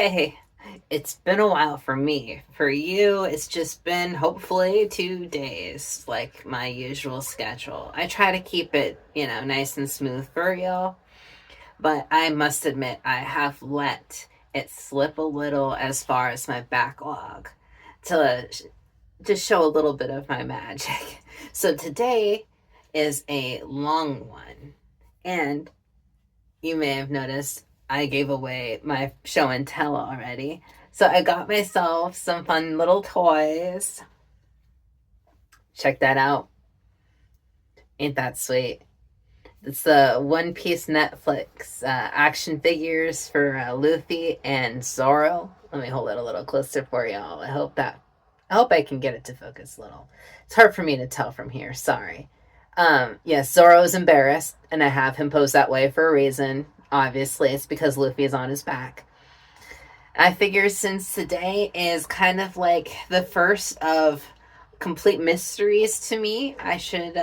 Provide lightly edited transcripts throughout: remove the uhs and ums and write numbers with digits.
Hey, it's been a while for me. For you, it's just been hopefully 2 days, like my usual schedule. I try to keep it, nice and smooth for y'all, but I must admit I have let it slip a little as far as my backlog to just show a little bit of my magic. So today is a long one, and you may have noticed I gave away my show and tell already. So I got myself some fun little toys. Check that out. Ain't that sweet? It's the One Piece Netflix action figures for Luffy and Zoro. Let me hold it a little closer for y'all. I hope I can get it to focus a little. It's hard for me to tell from here. Sorry. Yes, Zoro's embarrassed, and I have him pose that way for a reason. Obviously, it's because Luffy is on his back. I figure since today is kind of like the first of complete mysteries to me, I should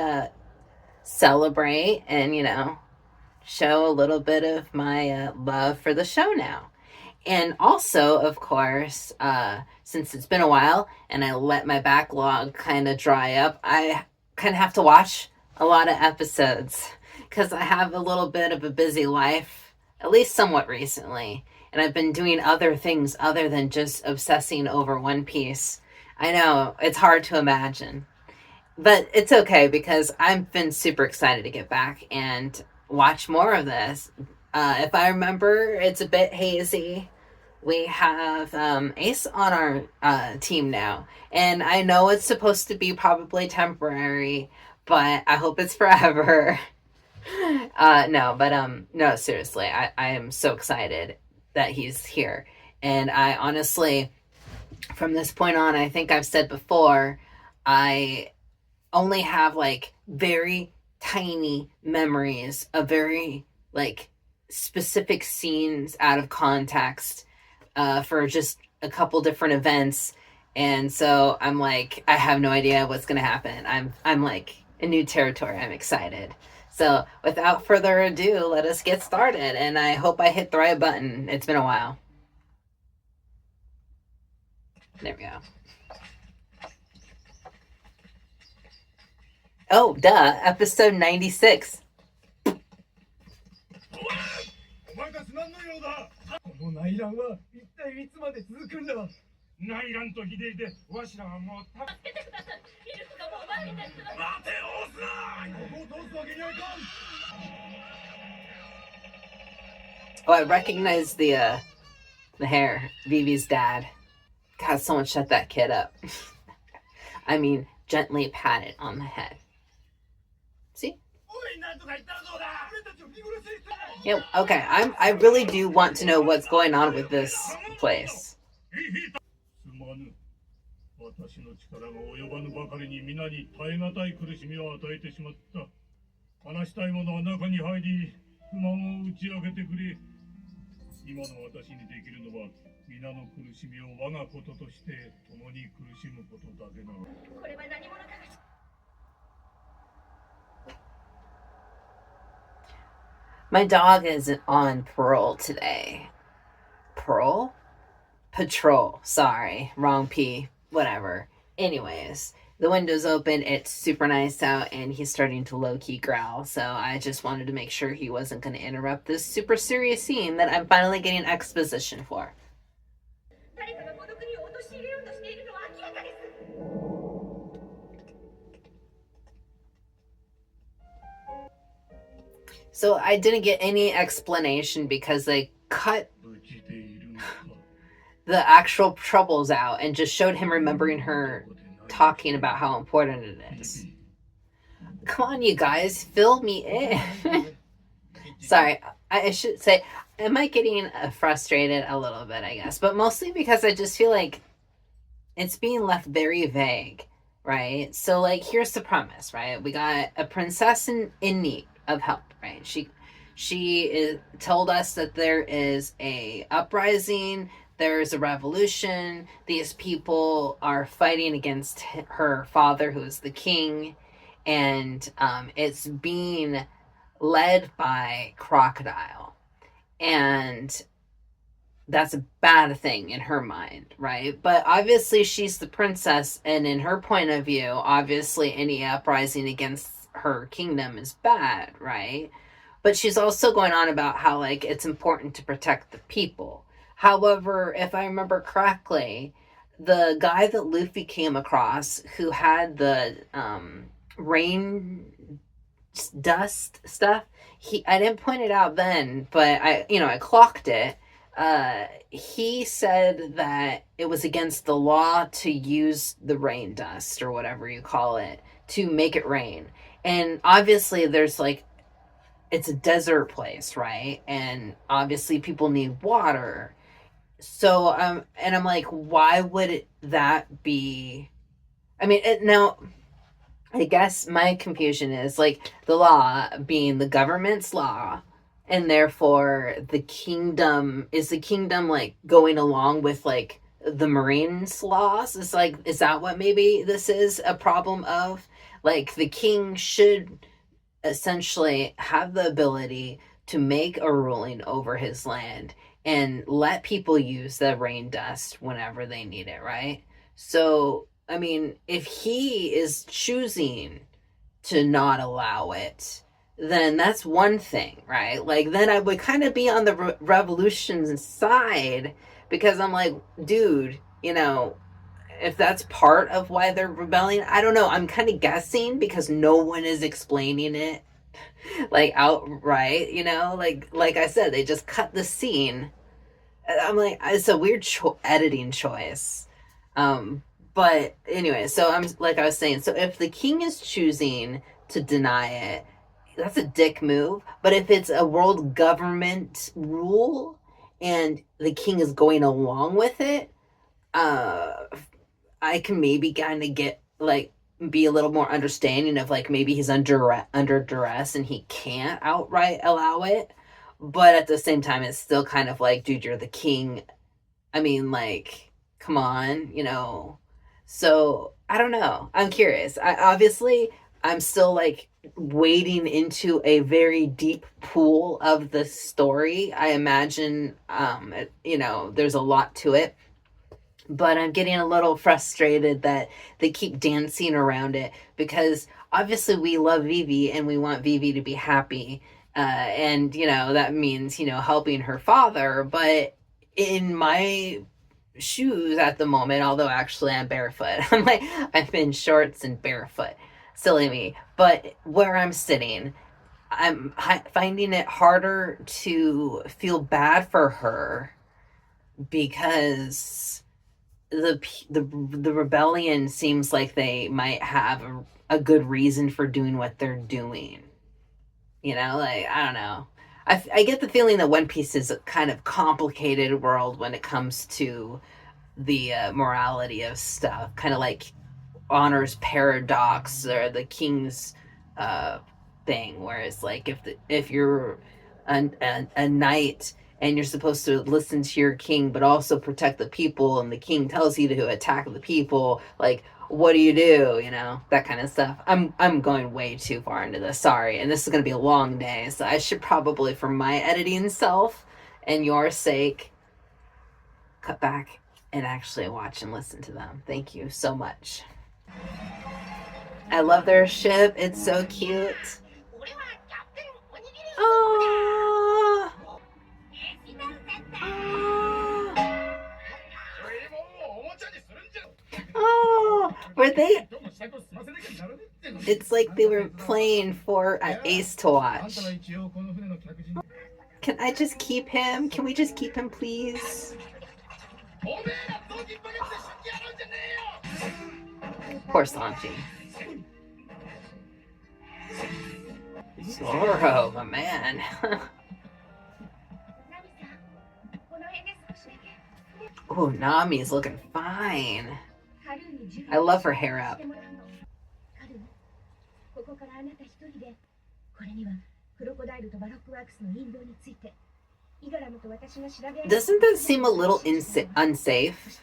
celebrate and, show a little bit of my love for the show now. And also, of course, since it's been a while and I let my backlog kind of dry up, I kind of have to watch a lot of episodes because I have a little bit of a busy life, at least somewhat recently. And I've been doing other things other than just obsessing over One Piece. I know, it's hard to imagine. But it's okay because I've been super excited to get back and watch more of this. If I remember, it's a bit hazy. We have Ace on our team now, and I know it's supposed to be probably temporary, but I hope it's forever. No, seriously, I am so excited that he's here, and I honestly, from this point on, I think I've said before, I only have like very tiny memories of very like specific scenes out of context for just a couple different events, and so I'm like, I have no idea what's gonna happen. I'm like in new territory. I'm excited. So without further ado, let us get started. And I hope I hit the right button. It's been a while. There we go. Oh, duh. Episode 96. この内乱は一体いつまで続くんだ。内乱と秀でわしらはもう助けてください。イルスがもう前に出てください。待てオスラここを通すわけにはいかん。Oh, I recognize the hair. Vivi's dad. God, someone shut that kid up. I mean, gently pat it on the head. See? Yeah, okay. I really do want to know what's going on with this place. 私の力が及ばぬばかりに皆に耐え難い苦しみを与えてしまった。話したいものは中に入り、不満を打ち明けてくれ。今の私にできるのは、皆の苦しみを我がこととして共に苦しむことだけなの。これは何者かが。My dog is on parole today. Parole? Patrol. Sorry. Wrong P. Whatever. Anyways, the window's open. It's super nice out, and he's starting to low-key growl. So I just wanted to make sure he wasn't going to interrupt this super serious scene that I'm finally getting exposition for. So I didn't get any explanation because they cut the actual troubles out and just showed him remembering her talking about how important it is. Come on, you guys, fill me in. Sorry, I should say, am I getting frustrated a little bit, I guess, but mostly because I just feel like it's being left very vague, right? So, like, here's the premise, right? We got a princess in need of help, right? She told us that there is a uprising, there's a revolution, these people are fighting against her father, who is the king, and it's being led by Crocodile. And that's a bad thing in her mind, right? But obviously she's the princess, and in her point of view, obviously any uprising against her kingdom is bad, right? But she's also going on about how like it's important to protect the people. However, if I remember correctly, the guy that Luffy came across who had the rain dust stuff, he I didn't point it out then, but I clocked it. He said that it was against the law to use the rain dust or whatever you call it to make it rain. And obviously there's like it's a desert place, right? And obviously people need water. So and I'm like, why would that be? I mean, now I guess my confusion is like the law being the government's law, and therefore the kingdom like going along with like the Marines' laws? Is like, is that what maybe this is a problem of? Like the king should essentially have the ability to make a ruling over his land and let people use the rain dust whenever they need it, right? So, I mean, if he is choosing to not allow it, then that's one thing, right? Like, then I would kind of be on the revolution's side because I'm like, dude, if that's part of why they're rebelling, I don't know. I'm kind of guessing because no one is explaining it like outright, like I said, they just cut the scene. I'm like, it's a weird editing choice. But anyway, so I'm like I was saying, so if the king is choosing to deny it, that's a dick move. But if it's a world government rule and the king is going along with it, I can maybe kind of get like be a little more understanding of like maybe he's under duress and he can't outright allow it. But at the same time, it's still kind of like, dude, you're the king. I mean, like, come on. So I don't know. I'm curious. I'm still like wading into a very deep pool of the story. I imagine, there's a lot to it, but I'm getting a little frustrated that they keep dancing around it because obviously we love Vivi and we want Vivi to be happy. And, that means, helping her father. But in my shoes at the moment, although actually I'm barefoot, I'm in shorts and barefoot. Silly me. But where I'm sitting, I'm finding it harder to feel bad for her because the rebellion seems like they might have a good reason for doing what they're doing. Like, I don't know. I get the feeling that One Piece is a kind of complicated world when it comes to the morality of stuff, kind of like Honor's paradox or the king's thing, where it's like if you're a knight and you're supposed to listen to your king but also protect the people, and the king tells you to attack the people, like, what do? That kind of stuff. I'm going way too far into this, sorry, and this is going to be a long day, so I should probably, for my editing self and your sake, cut back and actually watch and listen to them. Thank you so much. I love their ship. It's so cute. Oh, were they? It's like they were playing for Ace to watch. Can I just keep him? Can we just keep him, please? Poor Sanji. Zoro, my man. Oh, Nami's looking fine. I love her hair up. Doesn't that seem a little unsafe?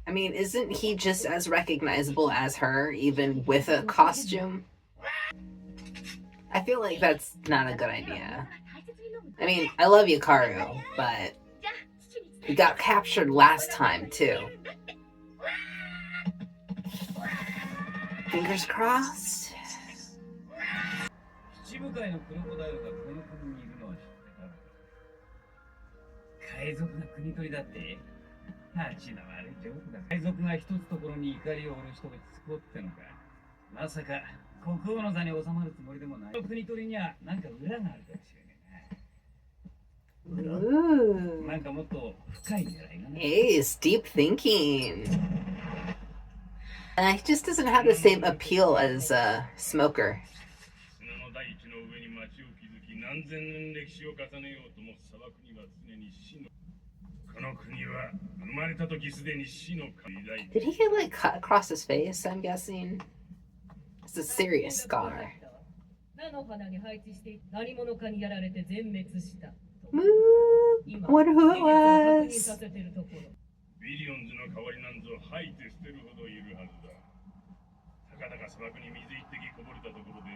I mean, isn't he just as recognizable as her, even with a costume? I feel like that's not a good idea. I mean, I love Yakaru, but he got captured last time too. Fingers crossed. 七部会のクロコダイルがこの国にいるのは知ってた。海賊が国取りだって。立ちの悪いジョークだ。海賊が一つところに怒りを下ろしとけつこってのか。まさか国王の座に収まるつもりでもない。国取りには何か裏があるかもしれないな。なんかもっと深い狙いがね。Ace, deep thinking. He just doesn't have the same appeal as Smoker. 砂の大地の上に町を築き何千年歴史を重ねようとも砂漠には常に死のこの国は生まれた時すでに死の神だ。 Did he get like cut across his face? I'm guessing. It's a serious scar. 菜の花に配置して何者かにやられて全滅した。 Moo! I wonder who it 確認 was. させてるところ。ビリオンズの代わりなんぞ吐いて捨てるほどいるはずだ。たかだか砂漠に水一滴こぼれたところで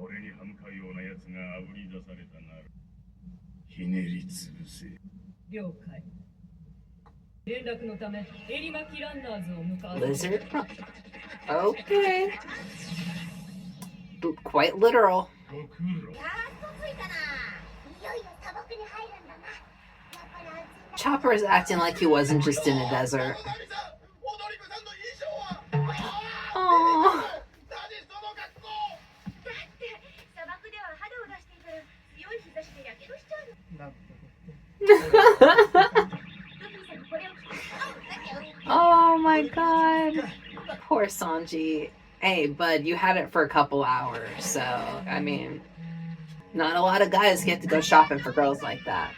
俺に歯向かうようなやつがあぶり出されたならひねりつぶせ。了解。連絡のためエリマキランナーズを向かう。 Lizard? Okay. Quite literal. ご苦労。 Chopper is acting like he wasn't just in a desert. Aww. Oh my god. Poor Sanji. Hey, bud, you had it for a couple hours, so, I mean, not a lot of guys get to go shopping for girls like that.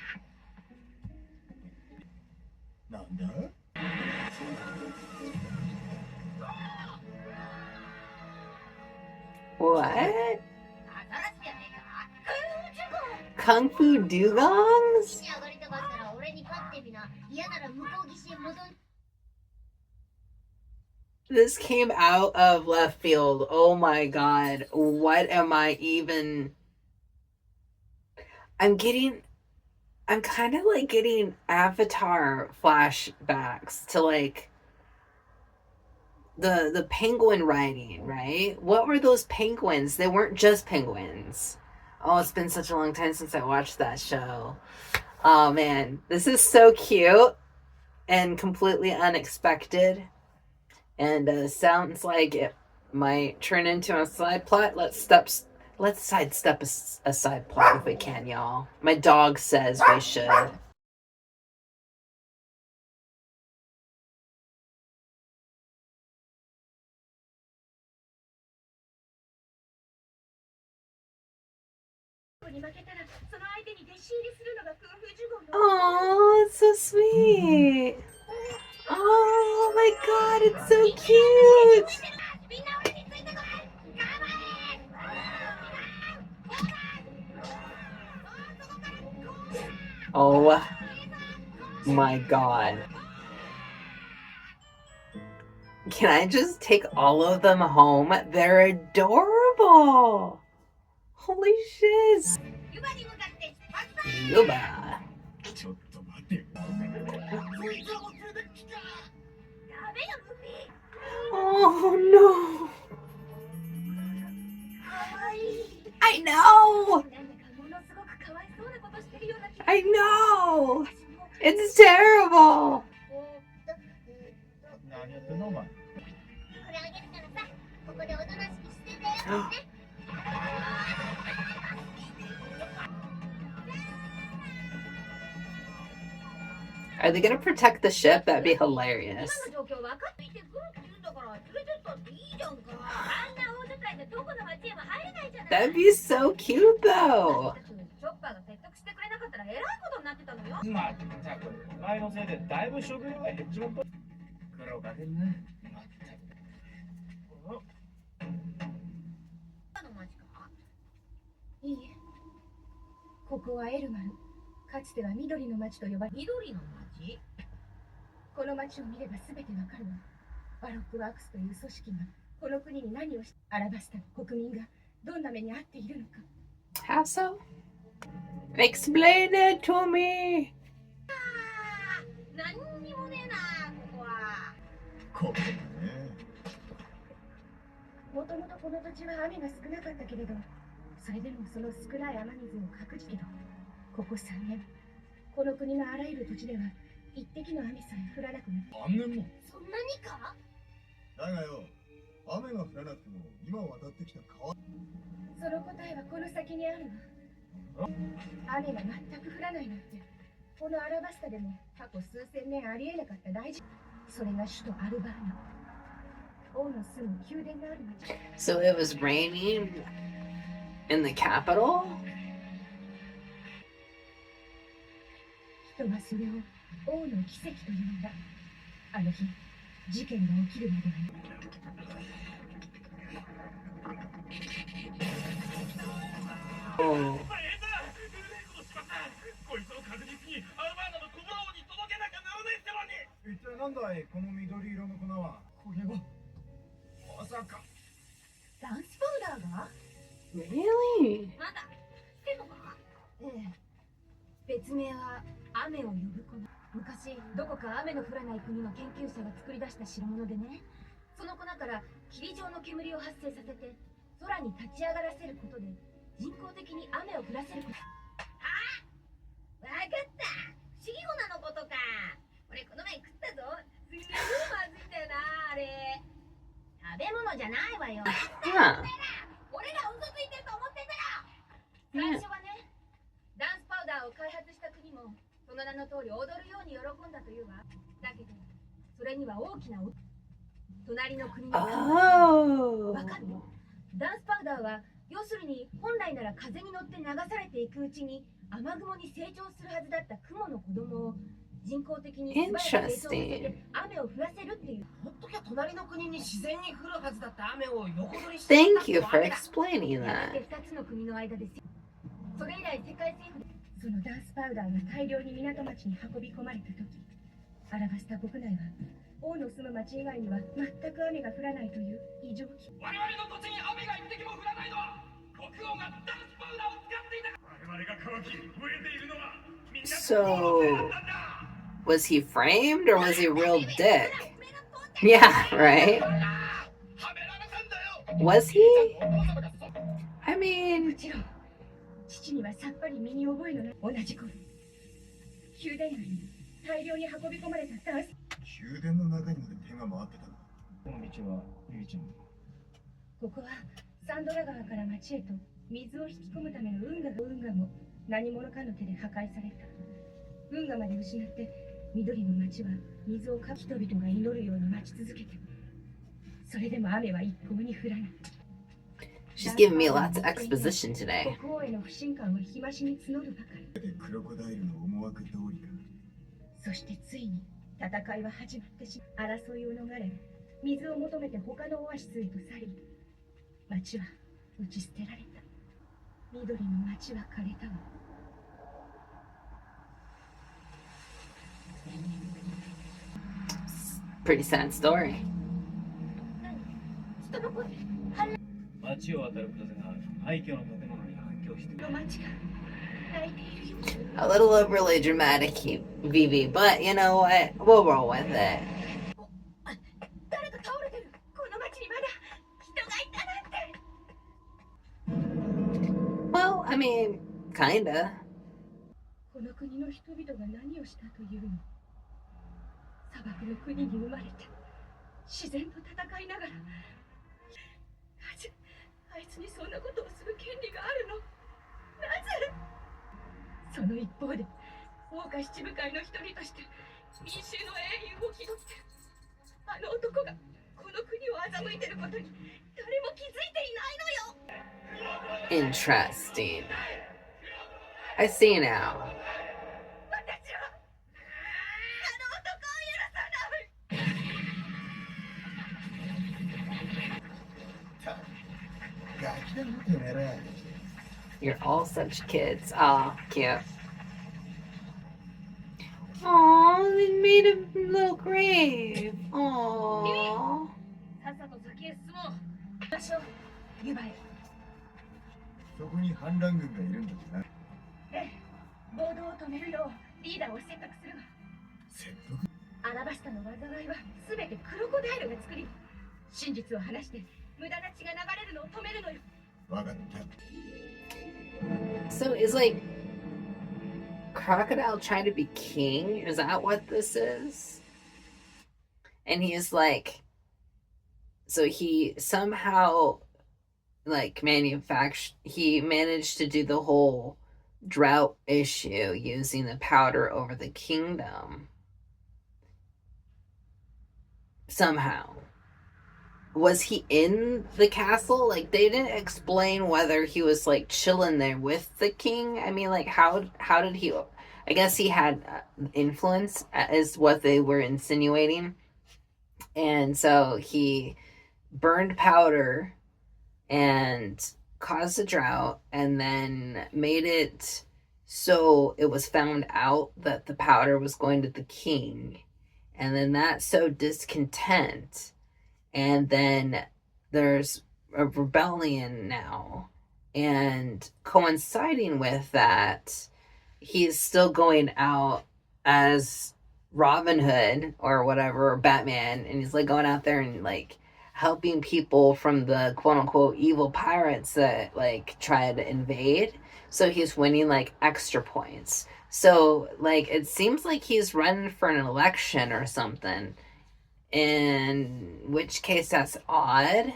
What? Kung Fu Dugongs? This came out of left field. Oh my god. What am I even... I'm kind of like getting Avatar flashbacks to like the penguin riding, right? What were those penguins? They weren't just penguins. Oh, it's been such a long time since I watched that show. Oh man, this is so cute and completely unexpected. And sounds like it might turn into a side plot. Let's sidestep a side plot if we can, y'all. My dog says we should. Oh, it's so sweet. Oh my god, it's so cute. Oh my god. Can I just take all of them home? They're adorable. Holy shiz. Yuba. Oh no. I know. I know. It's terrible. Are they gonna protect the ship? That'd be hilarious. That'd be so cute though. How so? Explain it to me. 何にもねえな、ここは。ここだね。もともとこの土地は雨が少なかったけれど、それでもその少ない雨水を隠すけど、ここ3年、この国のあらゆる土地では一滴の雨さえ降らなくなった。何年も。そんなにか？だがよ、雨が降らなくても今渡ってきた川。その答えはこの先にあるわ。雨が全く降らないなんて、このアラバスタでも過去数千年ありえなかった大事。それが首都アルバーナ。王の住む宮殿がある町。So it was raining in the capital? 人はそれを王の奇跡と呼んだ。あの日、事件が起きるまでは。Oh. こいつを確実にアルバーナの小ブラ王に届けなきゃならねえってのに。一体なんだいこの緑色の粉は。これはまさか。ダンスパウダーが？ Really? まだしてんのか？ええ。別名は雨を呼ぶ粉。昔どこか雨の降らない国の研究者が作り出した代物でね、その粉から霧状の煙を発生させて空に立ち上がらせることで人工的に雨を降らせること。あ、わかった。不思議粉のことか。俺この前食ったぞ。すげえまずいんだよなあれ。食べ物じゃないわよ。 Huh. 俺ら嘘ついてると思ってんだよ。最初はね、ダンスパウダーを開発した国もその名の通り踊るように喜んだというわ。だけどそれには大きな隣の国のダンス。 Oh. わかる？ダンスパウダーは要するに本来なら風に乗って流されていくうちに雨雲に成長するはずだった雲の子供を人工的に素早く成長させて雨を降らせるっていう。ほっときゃ隣の国に自然に降るはずだった雨を横取りして。 Thank you for explaining やがて that. 2つの国の間ですよ。それ以来世界政府でそのダンスパウダーが大量に港町に運び込まれた時、アラバスタ国内は王の住む町以外には全く雨が降らないという異常気。我々の土地に雨が一滴も降らないのは国王がダンスパウダーを使っていた。我々が乾き増えているのはみんな So, was he framed or was he a real dick? Yeah, right? はめられたんだよ。 Was he? I mean, もちろん父にはさっぱり身に覚えのない。同じ頃宮殿内に大量に運び込まれたダンス。宮殿の中にまで手が回ってたな。この道はゆいちゃん。ここはサンドラ川から町へと水を引き込むための運河も何者かの手で破壊された。運河まで失って緑の町は水をかき人々が祈るように待ち続けて、それでも雨は一向に降らない。 she's giving me lots of exposition today. 国王への不信感は日増しに募るばかり。でクロコダイルの思惑通りか。そしてついに戦いは始まってしまう。争いを逃れ水を求めて他のオアシスへと去り、町は打ち捨てられた。緑の町は枯れたわ。 Pretty sad story. 人の声。街を渡る風が廃墟の建物に反響している。の町が泣いているよ。 A little overly dramatic, Vivi, but you know what? We'll roll with it. 誰か倒れてる。この町にまだ人がいたなんて。 Well, I mean, kinda. この国の人々が何をしたというの。砂漠の国に生まれて自然と戦いながら、なぜあいつにそんなことをする権利があるの？なぜ？その一方で桜花七部会の一人として民衆の英雄を気取ってるあの男がこの国を欺いてることに誰も気づいていないのよ。 Interesting. I see now. 私はあの男を許さない。ガキだなてめえら。 You're all such kids. Aw, cute. Aw, they made a little grave. Aw. さっさと先へ進もう。場所、湯葉へ。そこに反乱軍がいるんだってな。暴動を止めるようリーダーを説得するわ。説得。アラバスタの災いは全てクロコダイルが作り、真実を話して無駄な血が流れるのを止めるのよ。わかった。 So is like Crocodile trying to be king? Is that what this is? And he's like, so he somehow like he managed to do the whole drought issue using the powder over the kingdom. Somehow. Was he in the castle? Like, they didn't explain whether he was like chilling there with the king. I mean, like, how did he? I guess he had influence, is what they were insinuating, and so he burned powder and caused a drought, and then made it so it was found out that the powder was going to the king, and then that sowed discontent. And then there's a rebellion now. And coinciding with that, he's still going out as Robin Hood or whatever, or Batman. And he's like going out there and like helping people from the quote unquote evil pirates that like tried to invade. So he's winning like extra points. So like it seems like he's running for an election or something. In which case that's odd.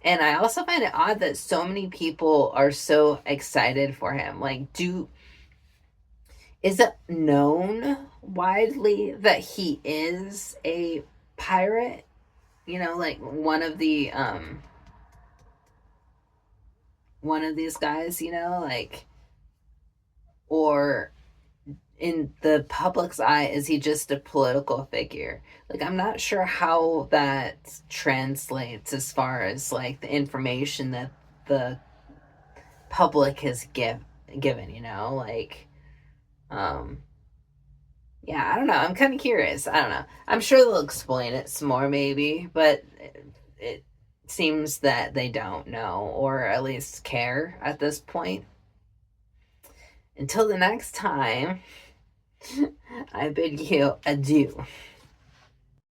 And I also find it odd that so many people are so excited for him. Like, is it known widely that he is a pirate? You know, like one of these guys, you know, like, or in the public's eye, is he just a political figure? Like, I'm not sure how that translates as far as like the information that the public has given, you know, like, yeah, I don't know. I'm kind of curious. I don't know. I'm sure they'll explain it some more maybe, but it seems that they don't know, or at least care at this point. Until the next time, I bid you adieu.